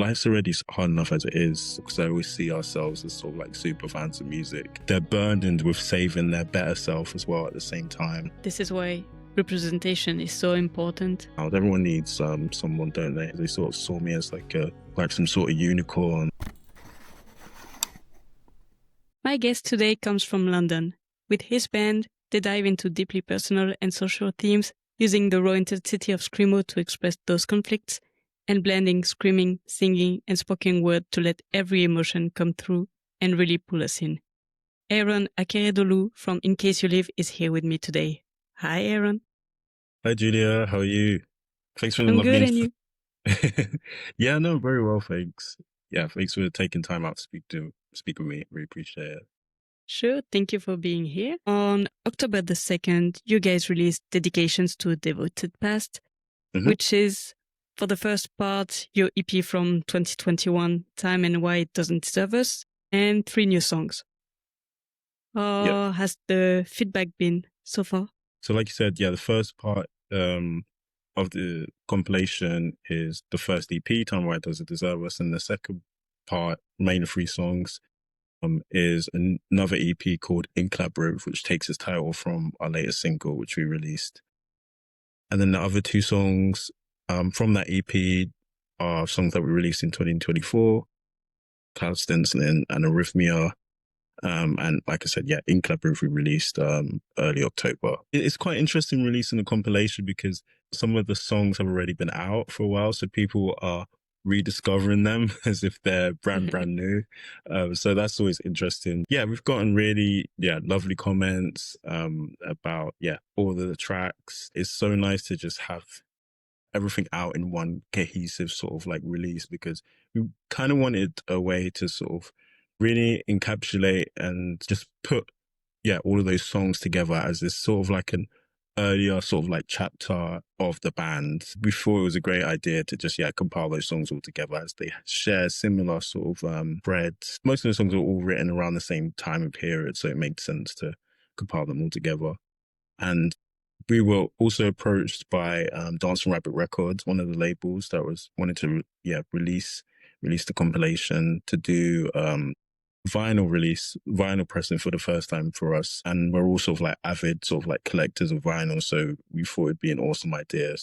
life's already hard enough as it is, because I always see ourselves as sort of like super fans of music. They're burdened with saving their better self as well at the same time. This is why representation is so important. Everyone needs someone, don't they? They sort of saw me as like some sort of unicorn. My guest today comes from London. With his band, they dive into deeply personal and social themes, using the raw intensity of screamo to express those conflicts, and blending screaming, singing, and spoken word to let every emotion come through and really pull us in. Aaron Akeredolu from incaseyouleave is here with me today. Hi, Aaron. Hi, Julia. How are you? Thanks for the I'm lovely... good, and you? Yeah, no, very well, thanks. Yeah, thanks for taking time out to speak with me. Really appreciate it. Sure, thank you for being here. On October the 2nd, you guys released Dedications to a Devoted Past, which is, for the first part, your EP from 2021, Time and Why It Doesn't Deserve Us, and 3 new songs. How has the feedback been so far? So like you said, yeah, the first part of the compilation is the first EP, Time and Why It Doesn't Deserve Us, and the second part, main 3 songs, is another EP called Ink Labyrinth, which takes its title from our latest single, which we released. And then the other 2 songs from that EP are songs that we released in 2024, Cloud Stenciling and Arrhythmia. And like I said, yeah, Ink Labyrinth we released early October. It's quite interesting releasing a compilation because some of the songs have already been out for a while, so people are rediscovering them as if they're brand new. So that's always interesting. Yeah, we've gotten really lovely comments about all of the tracks. It's so nice to just have everything out in one cohesive sort of like release, because we kind of wanted a way to sort of really encapsulate and just put all of those songs together as this sort of like an earlier sort of like chapter of the band. We thought it was a great idea to just compile those songs all together, as they share similar sort of threads. Most of the songs are all written around the same time and period, so it made sense to compile them all together. And we were also approached by Dancing Rabbit Records, one of the labels that wanted to release the compilation, to do vinyl pressing for the first time for us. And we're all sort of like avid sort of like collectors of vinyl, so we thought it'd be an awesome idea.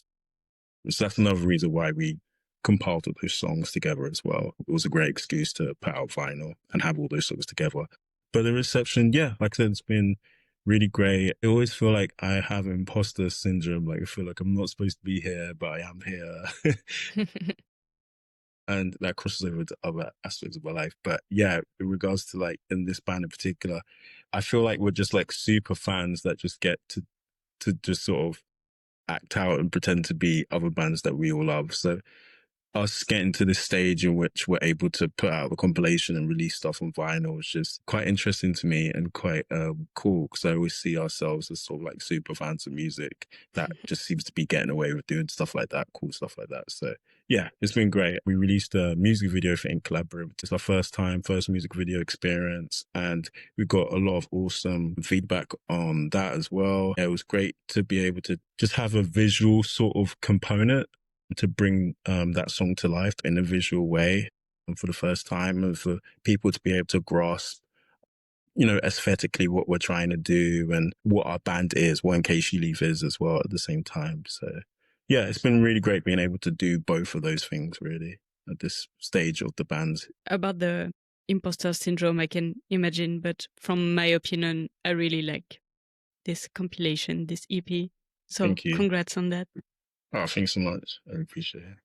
So that's another reason why we compiled all those songs together as well. It was a great excuse to put out vinyl and have all those songs together. But the reception, like I said, it's been really great. I always feel like I have imposter syndrome. Like I feel like I'm not supposed to be here, but I am here. And that crosses over to other aspects of my life. But in regards to like in this band in particular, I feel like we're just like super fans that just get to just sort of act out and pretend to be other bands that we all love. So us getting to this stage in which we're able to put out a compilation and release stuff on vinyl is just quite interesting to me and quite cool, because I always see ourselves as sort of like super fans of music that just seems to be getting away with doing stuff like that, cool stuff like that. So it's been great. We released a music video for Ink Labyrinth. It's our first music video experience, and we got a lot of awesome feedback on that as well. It was great to be able to just have a visual sort of component to bring that song to life in a visual way, and for the first time, and for people to be able to grasp, aesthetically what we're trying to do and what our band is, what incaseyouleave is as well at the same time. So it's been really great being able to do both of those things really at this stage of the band. About the imposter syndrome, I can imagine, but from my opinion, I really like this compilation, this EP. So congrats on that. Oh, thanks so much. I appreciate it.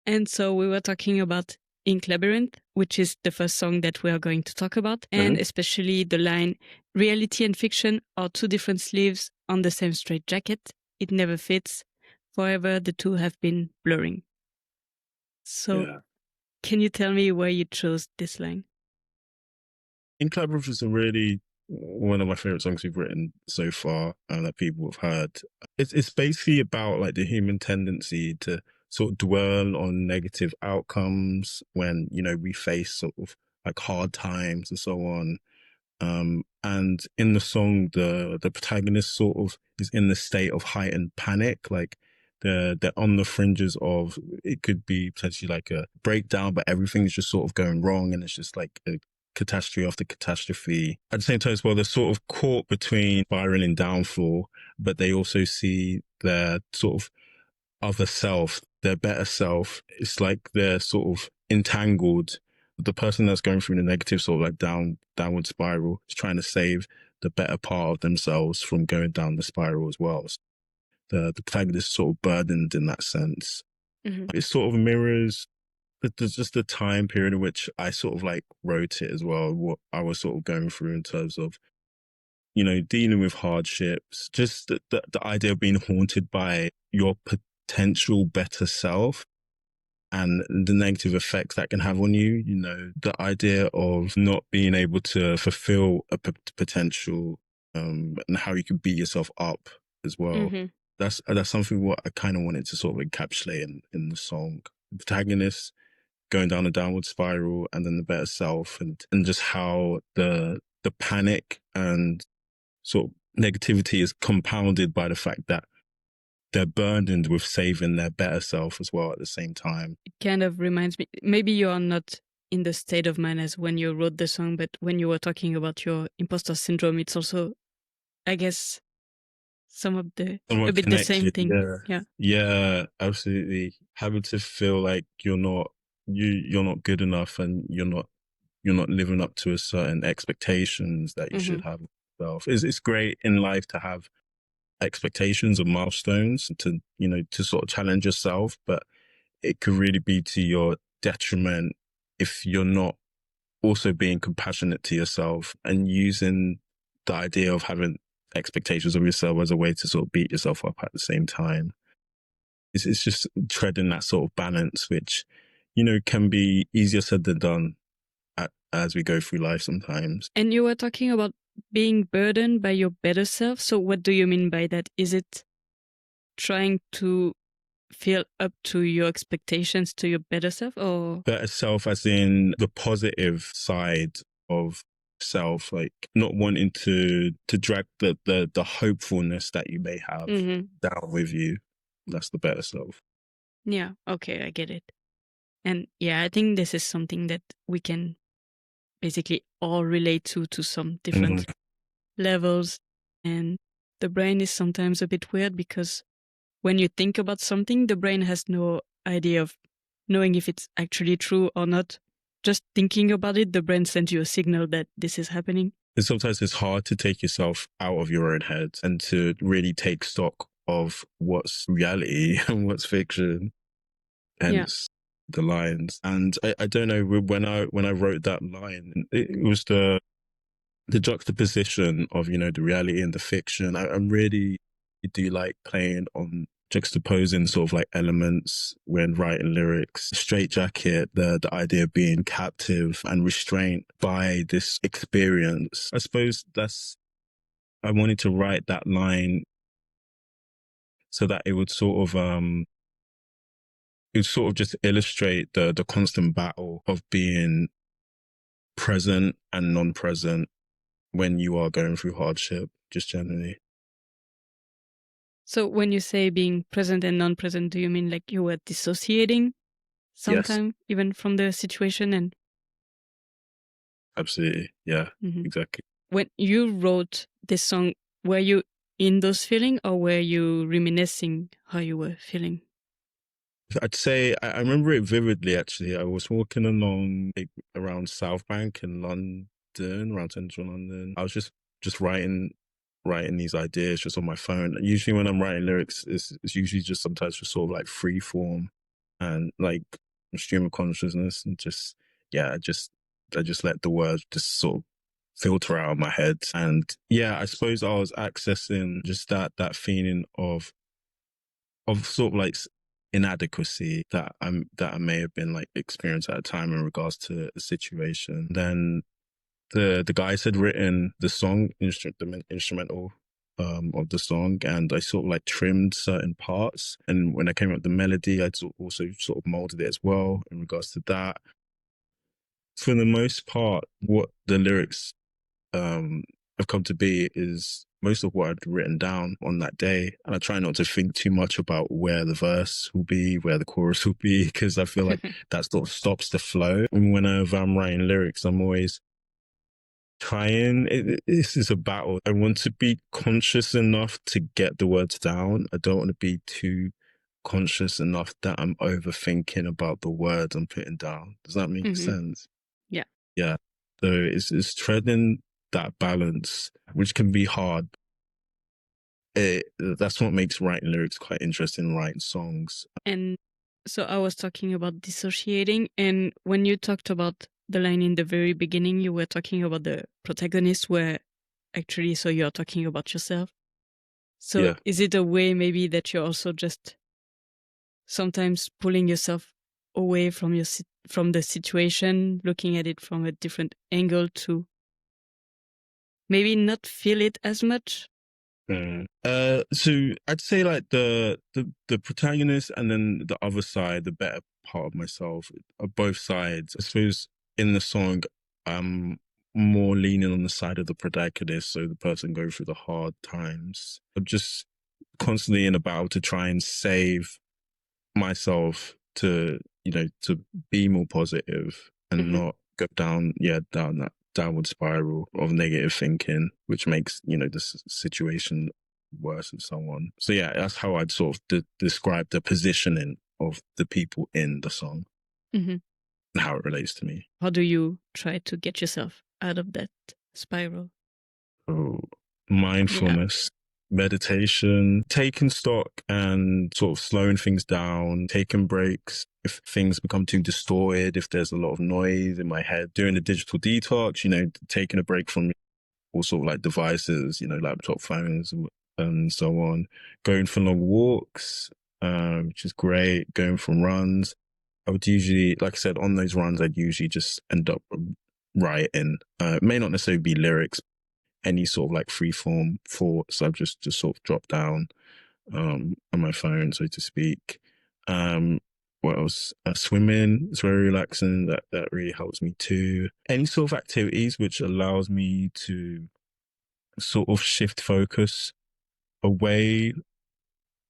And so we were talking about Ink Labyrinth, which is the first song that we are going to talk about, and especially the line, "Reality and fiction are 2 different sleeves on the same straight jacket. It never fits. Forever the 2 have been blurring." So can you tell me why you chose this line? Ink Labyrinth is really one of my favorite songs we've written so far and that people have heard. It's basically about like the human tendency to sort of dwell on negative outcomes when, we face sort of like hard times and so on. And in the song, the protagonist sort of is in the state of heightened panic. Like they're on the fringes of, it could be potentially like a breakdown, but everything's just sort of going wrong, and it's just like a catastrophe after catastrophe. At the same time as well, they're sort of caught between spiraling downfall, but they also see their sort of other self, their better self. It's like they're sort of entangled. The person that's going through the negative sort of like downward spiral is trying to save the better part of themselves from going down the spiral as well. So the protagonist is sort of burdened in that sense. Mm-hmm. It sort of mirrors there's just the time period in which I sort of like wrote it as well, what I was sort of going through in terms of, you know, dealing with hardships, just the idea of being haunted by your potential better self and the negative effects that can have on you. You know, the idea of not being able to fulfill a potential, and how you can beat yourself up as well. Mm-hmm. That's something what I kind of wanted to sort of encapsulate in the song. The protagonist going down a downward spiral, and then the better self, and just how the panic and sort of negativity is compounded by the fact that they're burdened with saving their better self as well at the same time. It kind of reminds me, maybe you are not in the state of mind as when you wrote the song, but when you were talking about your imposter syndrome, it's also, I guess, a bit the same thing. Yeah, absolutely. Having to feel like you're not good enough, and you're not living up to a certain expectations that you should have of yourself. It's great in life to have expectations or milestones, to, you know, to sort of challenge yourself, but it could really be to your detriment if you're not also being compassionate to yourself and using the idea of having expectations of yourself as a way to sort of beat yourself up at the same time. It's just treading that sort of balance, which, you know, can be easier said than done as we go through life sometimes. And you were talking about being burdened by your better self. So what do you mean by that? Is it trying to feel up to your expectations to your better self, or better self as in the positive side of self, like not wanting to drag the hopefulness that you may have down with you? That's the better self. Yeah, okay, I get it. And yeah, I think this is something that we can basically all relate to some different levels. And the brain is sometimes a bit weird, because when you think about something, the brain has no idea of knowing if it's actually true or not. Just thinking about it, the brain sends you a signal that this is happening. And sometimes it's hard to take yourself out of your own head and to really take stock of what's reality and what's fiction. Hence the lines. And I don't know, when I wrote that line, it was the juxtaposition of, you know, the reality and the fiction. I really do like playing on juxtaposing sort of like elements when writing lyrics. Straight jacket, the idea of being captive and restrained by this experience. I suppose I wanted to write that line so that it would sort of just illustrate the constant battle of being present and non-present when you are going through hardship, just generally. So when you say being present and non-present, do you mean like you were dissociating sometime, even from the situation? And absolutely, yeah, exactly. When you wrote this song, were you in those feelings, or were you reminiscing how you were feeling? I'd say I remember it vividly, actually. I was walking along around South Bank in London, around central London. I was just writing these ideas just on my phone. Usually when I'm writing lyrics, it's usually just sometimes just sort of like free form and like stream of consciousness, and just, yeah, I just let the words just sort of filter out of my head. And yeah, I suppose I was accessing just that feeling of sort of like inadequacy that I may have been like experienced at a time in regards to the situation. Then the guys had written the song, the instrumental of the song, and I sort of like trimmed certain parts. And when I came up with the melody, I also sort of molded it as well in regards to that. For the most part, what the lyrics have come to be is most of what I'd written down on that day. And I try not to think too much about where the verse will be, where the chorus will be, because I feel like that sort of stops the flow. And whenever I'm writing lyrics, I'm always this is a battle. I want to be conscious enough to get the words down. I don't want to be too conscious enough that I'm overthinking about the words I'm putting down. Does that make sense? Yeah. Yeah. So it's treading that balance, which can be hard. That's what makes writing lyrics quite interesting, writing songs. And so I was talking about dissociating, and when you talked about the line in the very beginning, you were talking about the protagonist, where actually, so you're talking about yourself. So Yeah. is it a way maybe that you're also just sometimes pulling yourself away from from the situation, looking at it from a different angle to maybe not feel it as much? So I'd say like the protagonist and then the other side, the better part of myself, are both sides. I suppose in the song, I'm more leaning on the side of the protagonist, so the person going through the hard times. I'm just constantly in a battle to try and save myself to be more positive and not go down that downward spiral of negative thinking, which makes the situation worse with someone. So yeah, that's how I'd sort of describe the positioning of the people in the song and how it relates to me. How do you try to get yourself out of that spiral? Oh, mindfulness. Meditation, taking stock and sort of slowing things down, taking breaks if things become too distorted, if there's a lot of noise in my head, doing a digital detox, taking a break from all sort of like devices, laptop, phones and so on, going for long walks, which is great, going for runs. I would usually, like I said, on those runs, I'd usually just end up writing. It may not necessarily be lyrics, any sort of like free form thoughts I've just sort of dropped down on my phone, so to speak. What else? Swimming is very relaxing. That really helps me too. Any sort of activities which allows me to sort of shift focus away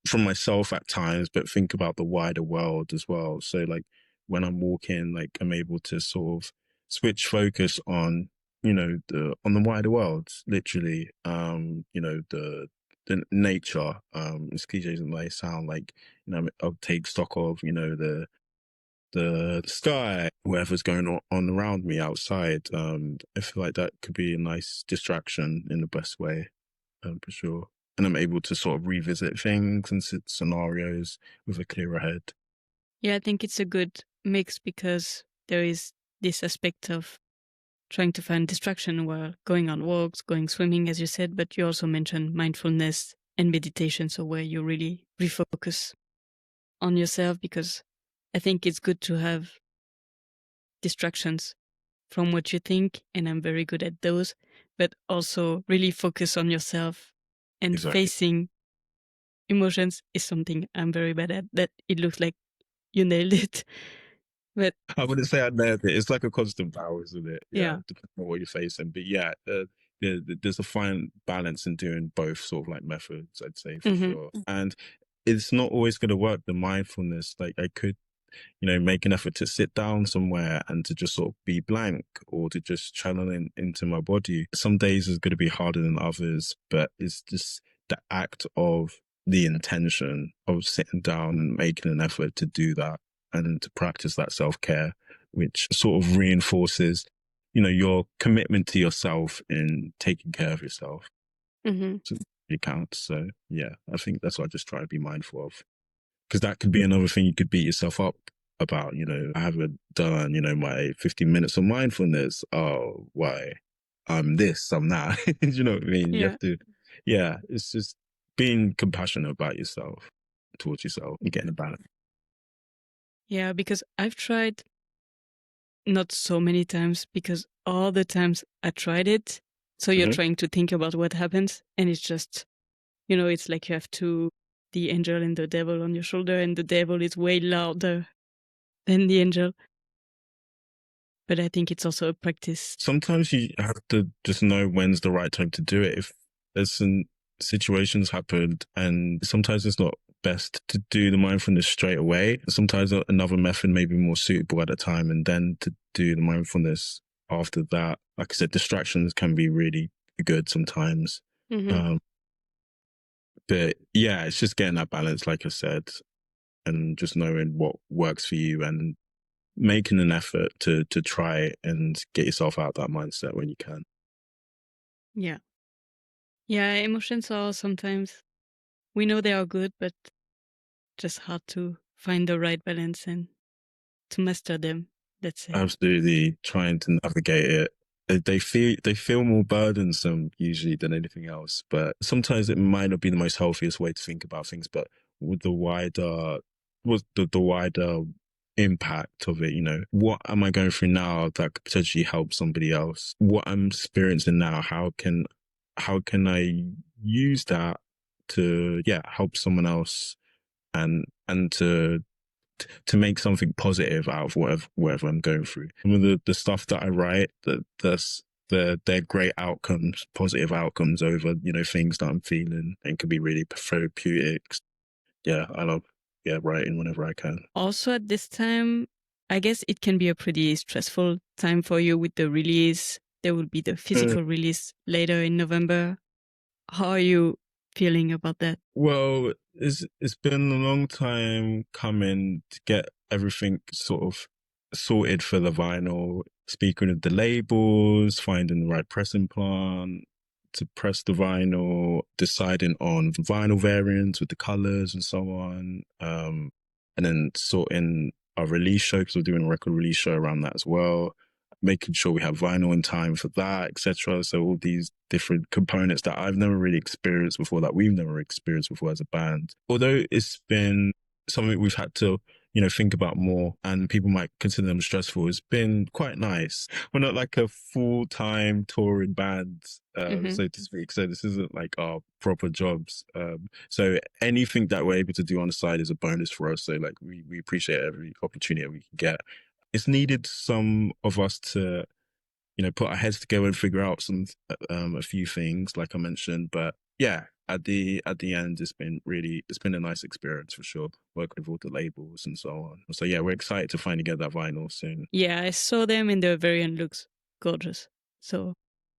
from myself at times, but think about the wider world as well. So like when I'm walking, like I'm able to sort of switch focus on the wider world, literally, the nature, as cliche as it may sound, like, I'll take stock of, the sky, whatever's going on around me outside. I feel like that could be a nice distraction in the best way, for sure. And I'm able to sort of revisit things and scenarios with a clearer head. Yeah, I think it's a good mix because there is this aspect of trying to find distraction while going on walks, going swimming, as you said, but you also mentioned mindfulness and meditation, so where you really refocus on yourself, because I think it's good to have distractions from what you think, and I'm very good at those, but also really focus on yourself and facing emotions is something I'm very bad at. That it looks like you nailed it. But I wouldn't say I nailed it. It's like a constant battle, isn't it? Yeah. Depending on what you're facing. But yeah, there's a fine balance in doing both sort of like methods, I'd say, for sure. And it's not always going to work, the mindfulness. Like I could, make an effort to sit down somewhere and to just sort of be blank or to just channel into my body. Some days is going to be harder than others, but it's just the act of the intention of sitting down and making an effort to do that and to practice that self-care, which sort of reinforces, your commitment to yourself in taking care of yourself. So it counts. So yeah, I think that's what I just try to be mindful of. Because that could be another thing you could beat yourself up about, I haven't done, my 15 minutes of mindfulness. Oh, why? I'm this, I'm that. Do you know what I mean? Yeah. You have to, it's just being compassionate about yourself, towards yourself, and getting a balance. Yeah, because I've tried not so many times, because all the times I tried it, so you're trying to think about what happens, and it's just, it's like you have the angel and the devil on your shoulder, and the devil is way louder than the angel. but I think it's also a practice. Sometimes you have to just know when's the right time to do it. If there's some situations happened and sometimes it's not best to do the mindfulness straight away. Sometimes another method may be more suitable at the time, and then to do the mindfulness after that. Like I said, distractions can be really good sometimes. But yeah, it's just getting that balance, like I said, and just knowing what works for you and making an effort to try and get yourself out of that mindset when you can. Yeah. Yeah, emotions are sometimes, we know they are good, but just hard to find the right balance and to master them, let's say. Absolutely, trying to navigate it. They feel more burdensome usually than anything else, but sometimes it might not be the most healthiest way to think about things. But with the wider impact of it, you know, what am I going through now that could potentially help somebody else? What I'm experiencing now, how can I use that to help someone else and to make something positive out of whatever I'm going through. Some of the stuff that I write, they're great outcomes, positive outcomes over, you know, things that I'm feeling, and can be really therapeutic. Yeah, I love writing whenever I can. Also at this time, I guess it can be a pretty stressful time for you with the release. There will be the physical release later in November. How are you feeling about that? Well, it's been a long time coming to get everything sort of sorted for the vinyl. Speaking with the labels, finding the right pressing plant to press the vinyl, deciding on vinyl variants with the colors and so on, and then sorting our release show, because we're doing a record release show around that as well. Making sure we have vinyl in time for that, etc. So all these different components that I've never really experienced before, that we've never experienced before as a band. Although it's been something we've had to, you know, think about more, and people might consider them stressful, it's been quite nice. We're not like a full-time touring band, so to speak. So this isn't like our proper jobs. So anything that we're able to do on the side is a bonus for us. So like we appreciate every opportunity we can get. It's needed some of us to, you know, put our heads together and figure out a few things, like I mentioned. But yeah, at the end, it's been a nice experience for sure, working with all the labels and so on. So yeah, we're excited to finally get that vinyl soon. Yeah, I saw them and the variant looks gorgeous. So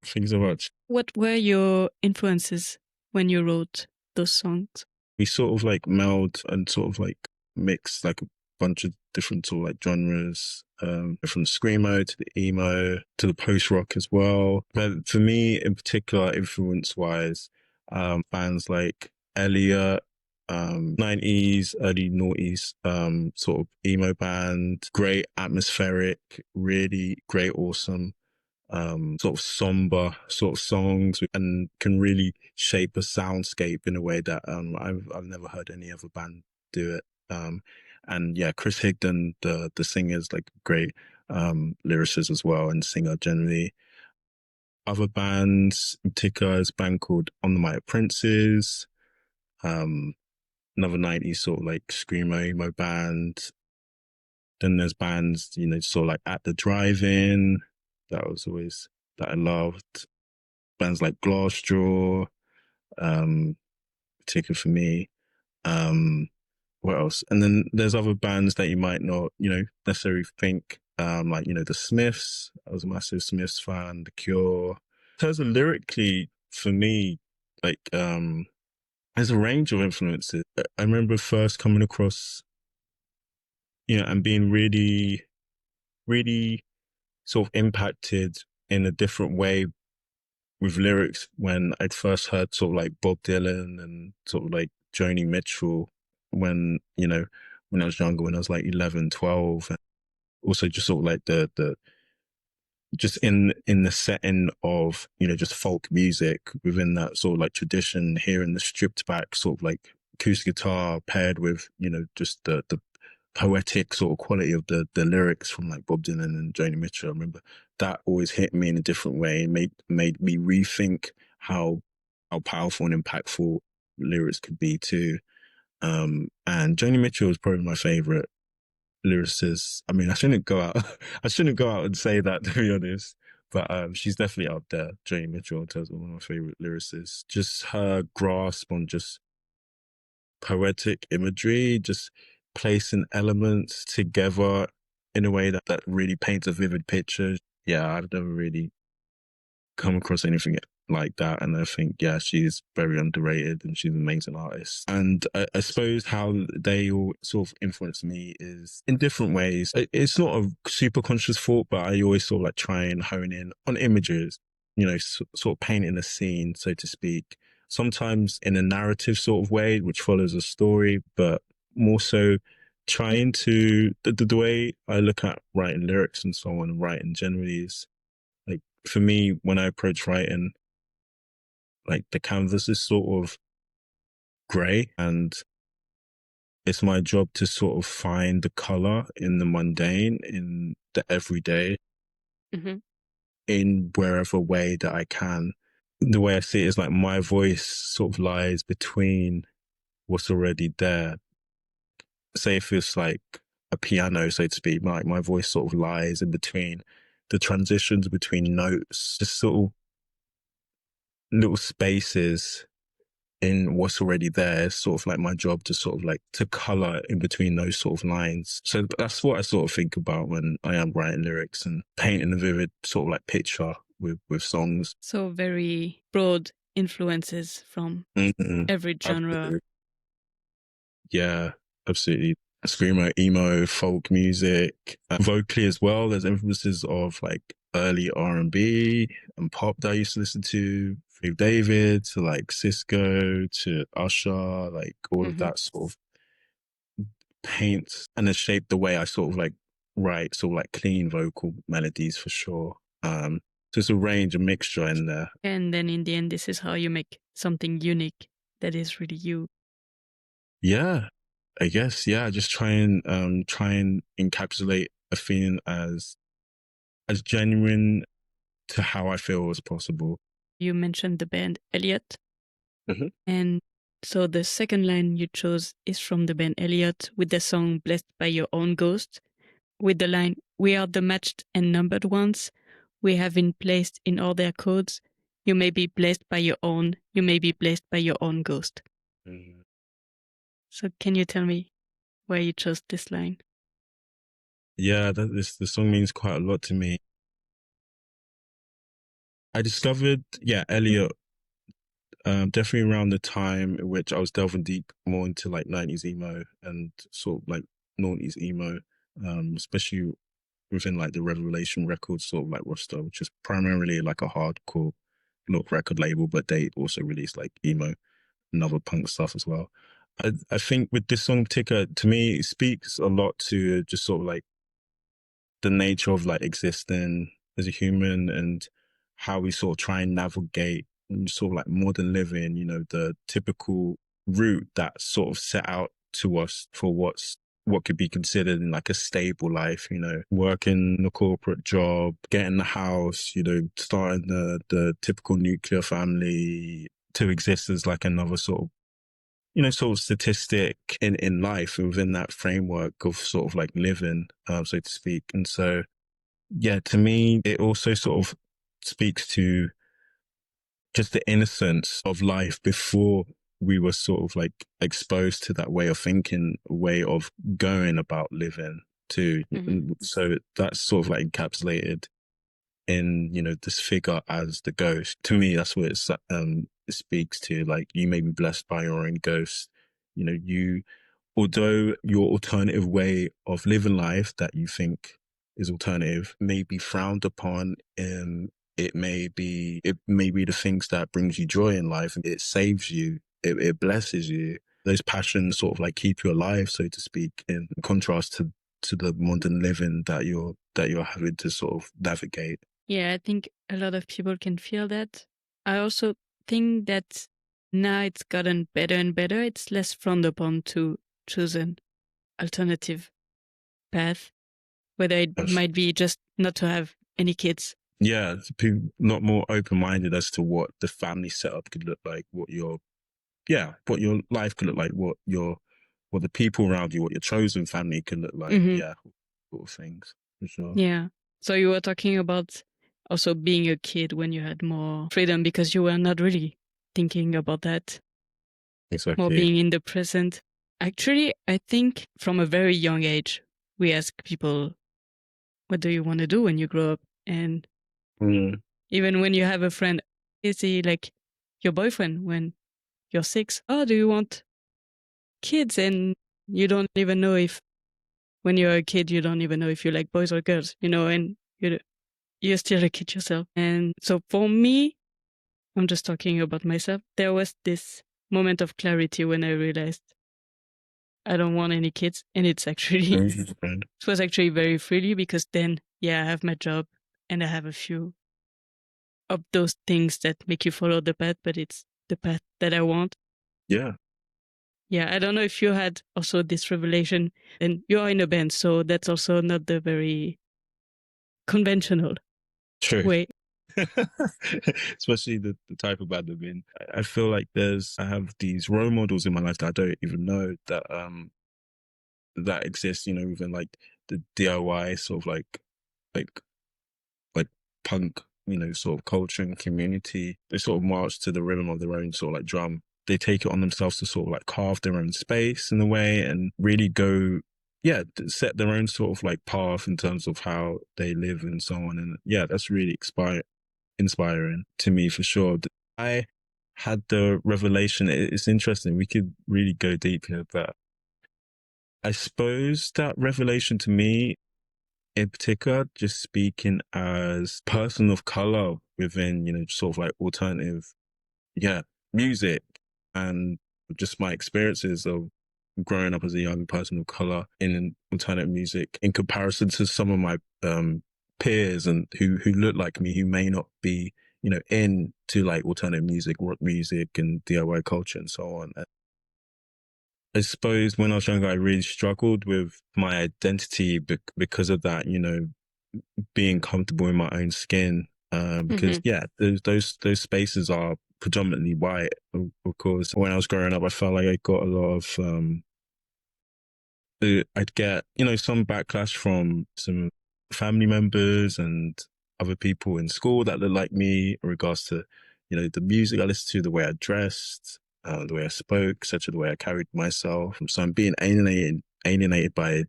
thanks so much. What were your influences when you wrote those songs? We sort of like meld and sort of like mix like a bunch of different sort of like genres, from screamo to the emo to the post rock as well. But for me in particular, influence wise, bands like Elliott, 90s, early noughties, sort of emo band, great atmospheric, really great, awesome, sort of somber sort of songs, and can really shape a soundscape in a way that I've never heard any other band do it. And yeah, Chris Higdon, the singer, is like great lyricist as well, and singer generally. Other bands, in particular, is a band called On the Might of Princes, another 90s sort of like screamo emo band. Then there's bands, you know, sort of like At the Drive-In, that was always, that I loved. Bands like Glassjaw, particular for me. What else? And then there's other bands that you might not, you know, necessarily think, like, you know, the Smiths. I was a massive Smiths fan, The Cure. In terms of lyrically, for me, like, there's a range of influences. I remember first coming across, you know, and being really, really sort of impacted in a different way with lyrics when I'd first heard sort of like Bob Dylan and sort of like Joni Mitchell when, you know, when I was younger, when I was like 11, 12. And also just sort of like the just in the setting of, you know, just folk music within that sort of like tradition, hearing the stripped back sort of like acoustic guitar paired with, you know, just the poetic sort of quality of the lyrics from like Bob Dylan and Joni Mitchell. I remember that always hit me in a different way and made me rethink how powerful and impactful lyrics could be too. And Joni Mitchell is probably my favorite lyricists. I mean, I shouldn't go out. I shouldn't go out and say that, to be honest. But she's definitely up there, Joni Mitchell, in terms of one of my favorite lyricists. Just her grasp on just poetic imagery, just placing elements together in a way that really paints a vivid picture. Yeah, I've never really come across anything like that, and I think, yeah, she's very underrated and she's an amazing artist. And I suppose how they all sort of influence me is in different ways. It's not a super conscious thought, but I always sort of like try and hone in on images, sort of painting a scene, so to speak, sometimes in a narrative sort of way which follows a story, but more so trying to the way I look at writing lyrics and so on, and writing generally is, like, for me, when I approach writing, like, the canvas is sort of grey, and it's my job to sort of find the color in the mundane, in the everyday, in wherever way that I can. The way I see it is like my voice sort of lies between what's already there. Say if it's like a piano, so to speak, like my voice sort of lies in between the transitions between notes, just sort of little spaces in what's already there. It's sort of like my job to sort of like to color in between those sort of lines. So that's what I sort of think about when I am writing lyrics and painting a vivid sort of like picture with songs. So very broad influences from every genre. Absolutely. Yeah, absolutely. Screamo, emo, folk music, vocally as well. There's influences of like early R&B and pop that I used to listen to, from David to like Cisco to Usher, like all of that sort of paints and has shaped the way I sort of like write sort of like clean vocal melodies, for sure. So it's a range, a mixture in there. And then in the end, this is how you make something unique that is really you. Yeah, I guess. Yeah, just try and encapsulate a feeling as genuine to how I feel as possible. You mentioned the band Elliott. And so the second line you chose is from the band Elliott with the song Blessed by Your Own Ghost, with the line, "We are the matched and numbered ones. We have been placed in all their codes. You may be blessed by your own. You may be blessed by your own ghost." So can you tell me why you chose this line? Yeah, the song means quite a lot to me. I discovered, Elliott, definitely around the time in which I was delving deep more into like 90s emo and sort of like noughties emo, especially within like the Revelation Records sort of like roster, which is primarily like a hardcore look record label, but they also released like emo and other punk stuff as well. I think with this song in particular, to me, it speaks a lot to just sort of like the nature of like existing as a human and how we sort of try and navigate sort of like modern living, the typical route that's sort of set out to us for what could be considered in like a stable life, working a corporate job, getting the house, starting the typical nuclear family to exist as like another sort of, sort of statistic in life within that framework of sort of like living, so to speak. And so, yeah, to me, it also sort of speaks to just the innocence of life before we were sort of like exposed to that way of thinking, way of going about living too. So that's sort of like encapsulated in, this figure as the ghost. To me, that's what it speaks to. Like, you may be blessed by your own ghost. Although your alternative way of living life that you think is alternative may be frowned upon, it may be the things that brings you joy in life, and it saves you, it blesses you. Those passions sort of like keep you alive, so to speak, in contrast to the modern living that you're having to sort of navigate. Yeah, I think a lot of people can feel that. I also think that now it's gotten better and better. It's less frowned upon to choose an alternative path, whether it might be just not to have any kids. Yeah, people not more open-minded as to what the family setup could look like, what your life could look like, what your what the people around you, what your chosen family can look like. Yeah, sort of things for sure. Yeah. So you were talking about also being a kid when you had more freedom because you were not really thinking about that. Exactly. More being in the present. Actually, I think from a very young age, we ask people, what do you want to do when you grow up? And even when you have a friend, is he like your boyfriend when you're 6? Oh, do you want kids? And you don't even know if, when you're a kid, you don't even know if you like boys or girls, and you're still a kid yourself. And so for me, I'm just talking about myself. There was this moment of clarity when I realized I don't want any kids. And it was actually very freely because then, I have my job and I have a few of those things that make you follow the path, but it's the path that I want. Yeah. Yeah, I don't know if you had also this revelation, and you are in a band, so that's also not the very conventional way. Especially the type of band I'm in. I feel like I have these role models in my life that I don't even know that exist, within like the DIY sort of like punk, sort of culture and community. They sort of march to the rhythm of their own sort of like drum. They take it on themselves to sort of like carve their own space in a way and really go, set their own sort of like path in terms of how they live and so on. And that's really inspiring to me for sure. I had the revelation. It's interesting. We could really go deep here, but I suppose that revelation to me in particular, just speaking as a person of color within, sort of like alternative, music and just my experiences of growing up as a young person of color in alternative music in comparison to some of my peers and who look like me, who may not be, into like alternative music, rock music and DIY culture and so on. I suppose when I was younger, I really struggled with my identity because of that, being comfortable in my own skin. Because those spaces are predominantly white, of course. When I was growing up, I felt like I got a lot of, I'd get, some backlash from some family members and other people in school that looked like me in regards to, the music I listened to, the way I dressed, the way I spoke, etc., the way I carried myself. So I'm being alienated by,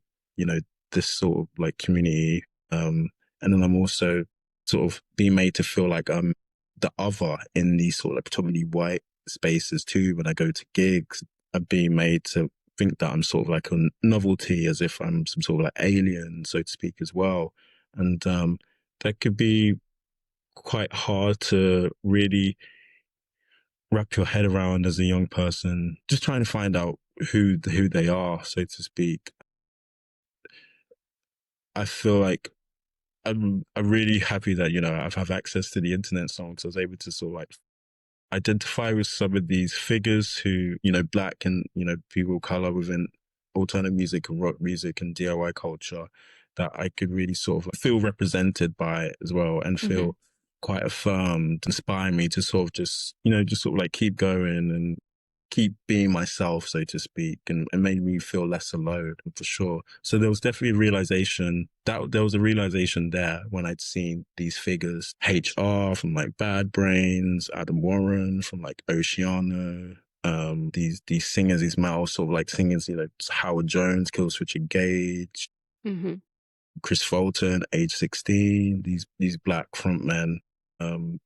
this sort of like community. And then I'm also sort of being made to feel like I'm the other in these sort of like predominantly white spaces too. When I go to gigs, I'm being made to think that I'm sort of like a novelty, as if I'm some sort of like alien, so to speak, as well. And that could be quite hard to really wrap your head around as a young person, just trying to find out who they are, so to speak. I feel like I'm really happy that, I have access to the internet songs. I was able to sort of like identify with some of these figures who, Black and, people of color within alternative music and rock music and DIY culture that I could really sort of feel represented by as well and feel quite affirmed, inspire me to sort of just sort of like keep going and keep being myself, so to speak, and made me feel less alone for sure. So there was definitely a realization there when I'd seen these figures, HR from like Bad Brains, Adam Warren from like Oceano, these singers, these male sort of like singers, Howard Jones, Killswitch Engage, Chris Fulton, Age 16, these Black frontmen, in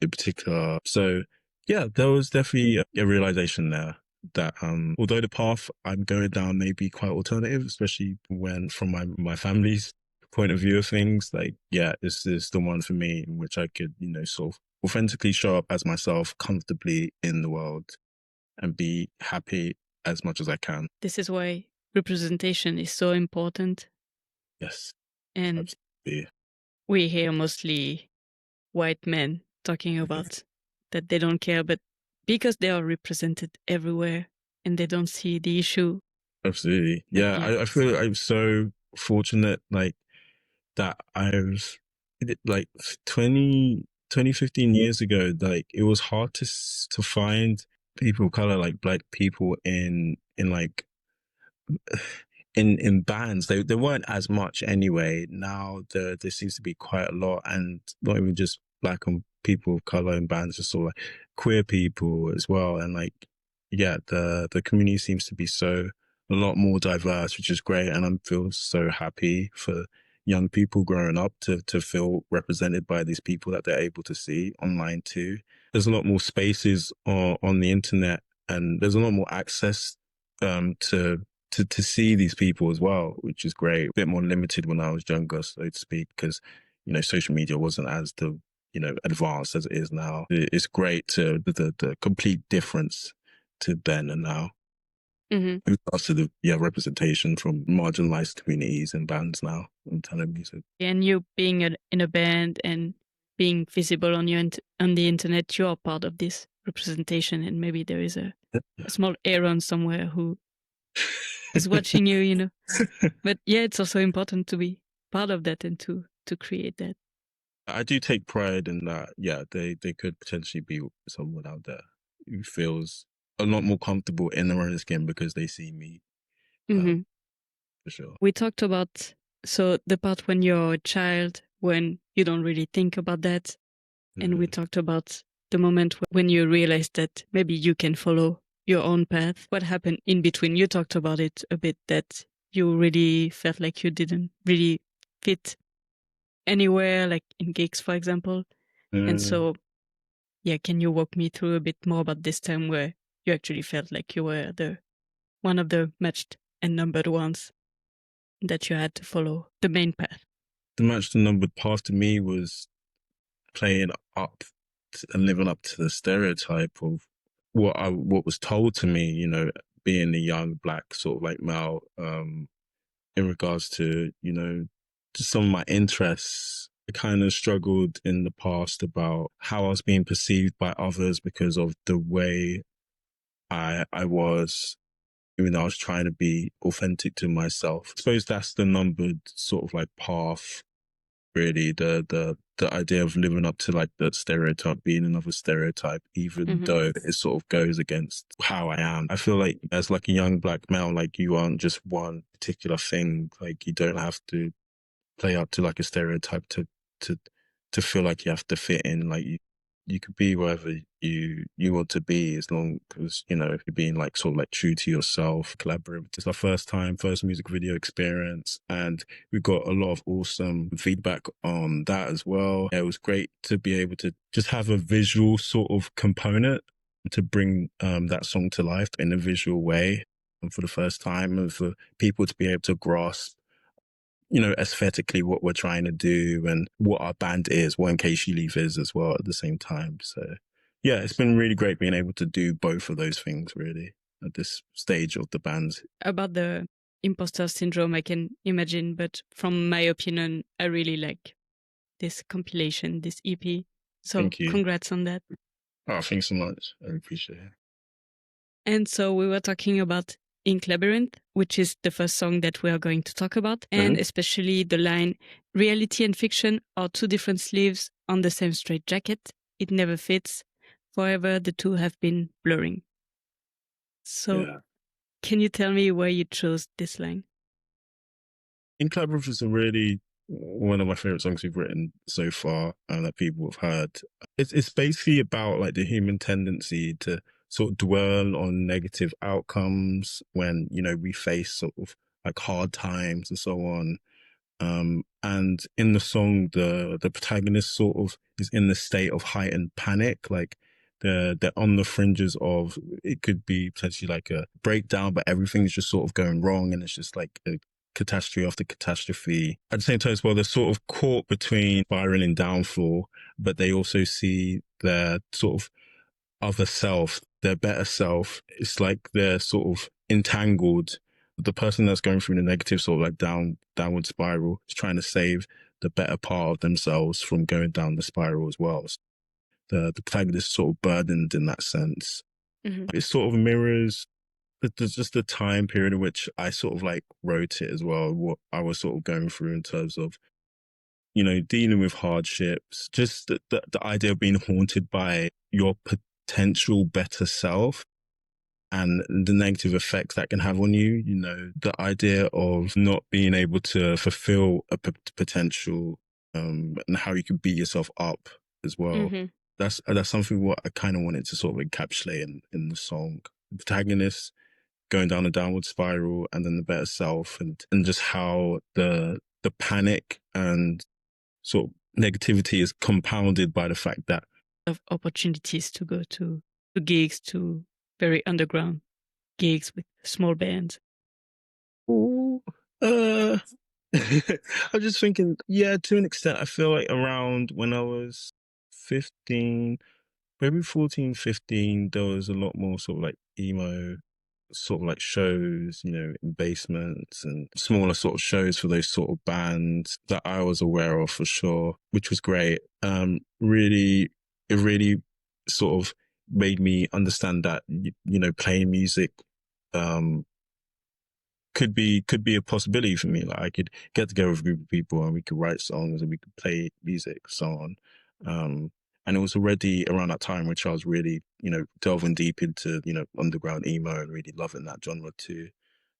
particular. So there was definitely a realization there that although the path I'm going down may be quite alternative, especially when from my family's point of view of things, like, this is the one for me in which I could, sort of authentically show up as myself comfortably in the world and be happy as much as I can. This is why representation is so important. Yes. And absolutely. We hear mostly white men talking about that they don't care, but because they are represented everywhere and they don't see the issue. Absolutely. I feel like I'm so fortunate, like, that I was like 15 years ago, like it was hard to find people of color, like Black people in like in bands, they weren't as much anyway. Now there seems to be quite a lot, and not even just black and people of color in bands, just sort of like queer people as well. And like, yeah, the community seems to be a lot more diverse, which is great. And I feel so happy for young people growing up to feel represented by these people that they're able to see online too. There's a lot more spaces on the internet, and there's a lot more access to see these people as well, which is great. A bit more limited when I was younger, so to speak, because, social media wasn't as advanced as it is now. It's great to the complete difference to then and now. Mm-hmm. With regards to the representation from marginalized communities and bands now in telling music. And you being in a band and being visible on the internet, you are part of this representation, and maybe there is a small Aaron somewhere who is watching you, But yeah, it's also important to be part of that and to create that. I do take pride in that. Yeah, they could potentially be someone out there who feels a lot more comfortable in their own skin because they see me. Mm-hmm. For sure. We talked about the part when you're a child, when you don't really think about that. Mm-hmm. And we talked about the moment when you realized that maybe you can follow your own path. What happened in between? You talked about it a bit, that you really felt like you didn't really fit anywhere, like in gigs, for example. And so, can you walk me through a bit more about this time where you actually felt like you were one of the matched and numbered ones, that you had to follow the main path? The matched and numbered path to me was playing up and living up to the stereotype of what was told to me, being a young black sort of like male, in regards to, to some of my interests. I kind of struggled in the past about how I was being perceived by others because of the way I was, even though I was trying to be authentic to myself. I suppose that's the numbered sort of like path, really, the idea of living up to like the stereotype, being another stereotype, even though it sort of goes against how I am. I feel like as like a young black male, like you aren't just one particular thing. Like you don't have to play up to like a stereotype to feel like you have to fit in. Like you could be wherever you want to be, as long as, if you're being like sort of like true to yourself. Collaborate. It's our first music video experience, and we got a lot of awesome feedback on that as well. It was great to be able to just have a visual sort of component to bring that song to life in a visual way, and for the first time, and for people to be able to grasp aesthetically what we're trying to do and what our band is, what In Case You Leave is as well at the same time. So yeah, it's been really great being able to do both of those things really at this stage of the band. About the imposter syndrome, I can imagine, but from my opinion, I really like this compilation, this EP. So congrats on that. Oh, thanks so much. I appreciate it. And so we were talking about Ink Labyrinth, which is the first song that we are going to talk about, and especially the line, "Reality and fiction are two different sleeves on the same straight jacket. It never fits. Forever the two have been blurring." So Can you tell me why you chose this line? Ink Labyrinth is really one of my favorite songs we've written so far and that people have heard. It's basically about like the human tendency to sort of dwell on negative outcomes when, we face sort of like hard times and so on. And in the song, the protagonist sort of is in the state of heightened panic, like they're on the fringes of, it could be potentially like a breakdown, but everything's just sort of going wrong, and it's just like a catastrophe after catastrophe. At the same time as well, they're sort of caught between spiraling downfall, but they also see their sort of other self, their better self. It's like they're sort of entangled. The person that's going through the negative sort of like downward spiral is trying to save the better part of themselves from going down the spiral as well. So the protagonist is sort of burdened in that sense. It sort of mirrors there's just the time period in which I sort of like wrote it as well, what I was sort of going through in terms of, dealing with hardships, just the idea of being haunted by your potential better self. and the negative effects that can have on you. You know, the idea of not being able to fulfill a potential, and how you can beat yourself up as well. Mm-hmm. That's something what I kind of wanted to sort of encapsulate in the song. The protagonist going down a downward spiral, and then the better self, and just how the panic and sort of negativity is compounded by the fact that of opportunities to go to gigs, to very underground gigs with small bands. Oh, I'm just thinking, yeah, to an extent, I feel like around when I was 15, maybe 14, 15, there was a lot more sort of like emo sort of like shows, you know, in basements and smaller sort of shows for those sort of bands that I was aware of for sure, which was great. It really sort of made me understand that, you know, playing music, could be a possibility for me. Like I could get together with a group of people and we could write songs and we could play music, so on. And it was already around that time which I was really, you know, delving deep into, you know, underground emo and really loving that genre too.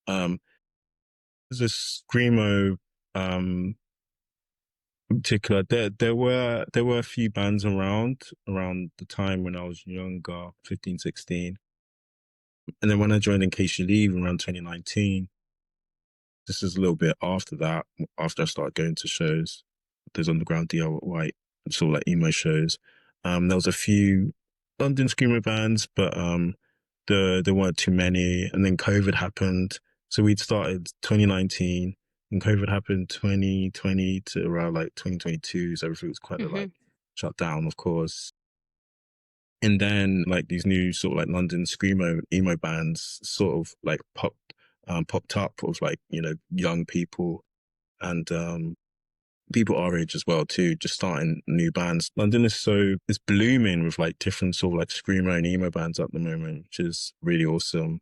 There's a screamo, in particular. There were a few bands around the time when I was younger, 15, 16. And then when I joined In Case You Leave around 2019, this is a little bit after that, after I started going to shows, those underground DIY sort of like emo shows. There was a few London screamo bands, but there weren't too many. And then COVID happened. So we'd started 2019 and COVID happened 2020 to around like 2022. So everything was quite like shut down, of course. And then like these new sort of like London screamo emo bands sort of like popped up of like, you know, young people and people our age as well too, just starting new bands. London is blooming with like different sort of like screamo and emo bands at the moment, which is really awesome.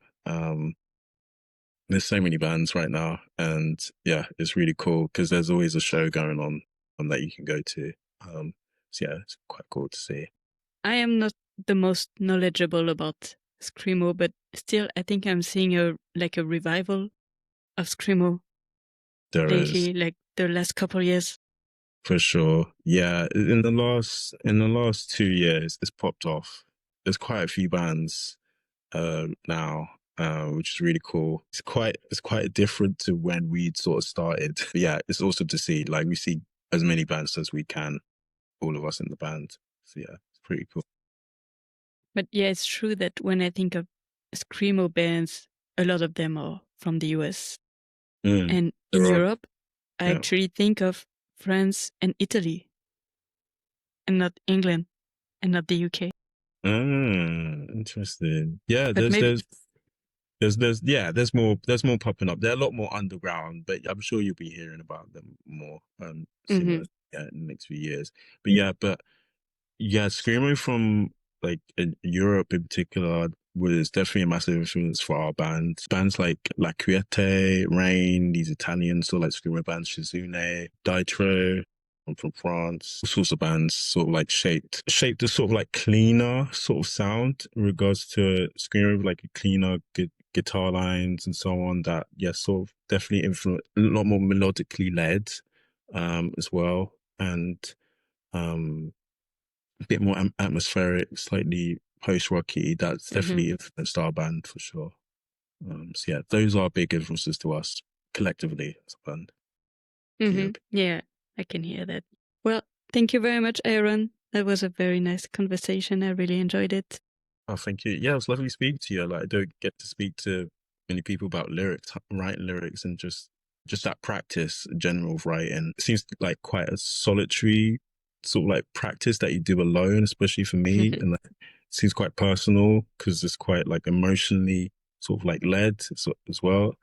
There's so many bands right now, and yeah, it's really cool because there's always a show going on that you can go to. So yeah, it's quite cool to see. I am not the most knowledgeable about screamo, but still I think I'm seeing a revival of screamo lately, like the last couple of years. For sure. Yeah. In the last 2 years, it's popped off. There's quite a few bands now, which is really cool. It's quite different to when we'd sort of started. But yeah, it's awesome to see. Like we see as many bands as we can, all of us in the band. So yeah, it's pretty cool. But yeah, it's true that when I think of screamo bands, a lot of them are from the US. And in Europe, I actually think of France and Italy, and not England, and not the UK. Interesting. Yeah, there's more popping up. They're a lot more underground, but I'm sure you'll be hearing about them more similar in the next few years. But yeah, screamo from like in Europe in particular was definitely a massive influence for our band. Bands like La Quiete, Rain, these Italian sort of like screamo bands, Shizune, Ditro, from France. All sorts of bands sort of like shaped a sort of like cleaner sort of sound in regards to screamo, like a cleaner guitar lines and so on. That sort of definitely influenced, a lot more melodically led as well, and a bit more atmospheric, slightly post-rocky. That's definitely influenced our band for sure. So yeah, those are big influences to us collectively as a band. Yeah, I can hear that. Well, thank you very much, Aaron. That was a very nice conversation. I really enjoyed it. Oh, thank you. Yeah, it was lovely speaking to you. Like I don't get to speak to many people about lyrics, writing lyrics, and just that practice in general of writing. It seems like quite a solitary sort of like practice that you do alone, especially for me. And like, it seems quite personal because it's quite like emotionally sort of like led as well.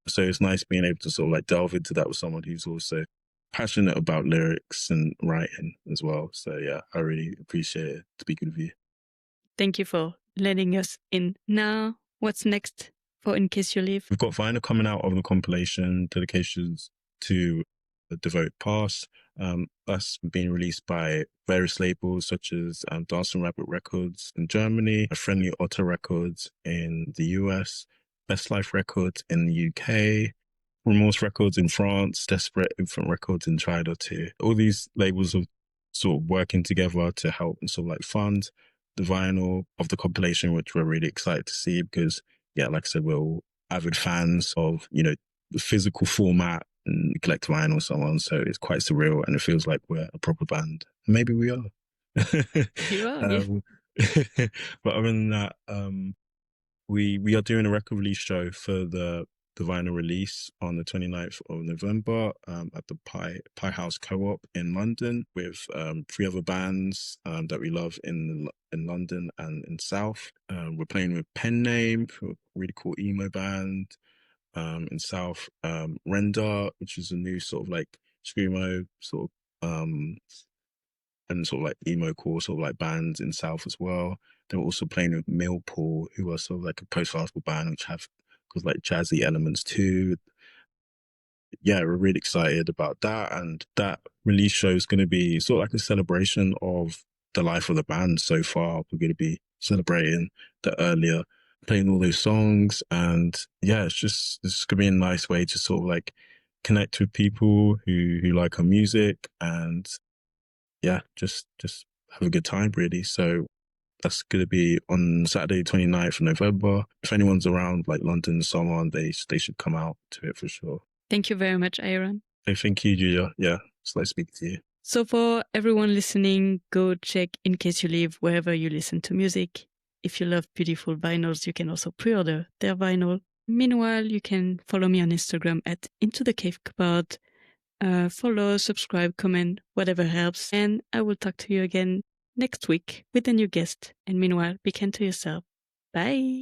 So it's nice being able to sort of like delve into that with someone who's also passionate about lyrics and writing as well. So yeah, I really appreciate it speaking with you. Thank you for letting us in. Now, what's next for In Case You Leave? We've got vinyl coming out of the compilation, dedications to the Devoted Past. That's been released by various labels such as Dancing Rabbit Records in Germany, Friendly Otter Records in the US, Best Life Records in the UK, Remorse Records in France, Desperate Infant Records in China too. All these labels are sort of working together to help and sort of like fund the vinyl of the compilation, which we're really excited to see because, yeah, like I said, we're all avid fans of, the physical format and collect vinyl and so on. So it's quite surreal and it feels like we're a proper band. Maybe we are. You are, yeah. But other than that, we are doing a record release show for the vinyl release on the 29th of November at the Pie House Co-op in London with 3 other bands that we love in London and in South. We're playing with Pen Name, a really cool emo band in South. Render, which is a new sort of like screamo sort of and sort of like emo core sort of like bands in South as well. They're also playing with Millpool, who are sort of like a post-hardcore band which have like jazzy elements too. Yeah, we're really excited about that, and that release show is going to be sort of like a celebration of the life of the band so far. We're going to be celebrating the earlier, playing all those songs, and yeah, it's going to be a nice way to sort of like connect with people who like our music, and yeah, just have a good time really. So that's going to be on Saturday, 29th of November. If anyone's around, like London and so on, they should come out to it for sure. Thank you very much, Aaron. Hey, thank you, Julia. Yeah, it's nice speaking to you. So for everyone listening, go check In Case You Leave wherever you listen to music. If you love beautiful vinyls, you can also pre-order their vinyl. Meanwhile, you can follow me on Instagram at Into the Cave Cupboard. Follow, subscribe, comment, whatever helps. And I will talk to you again next week with a new guest. And meanwhile, be kind to yourself. Bye.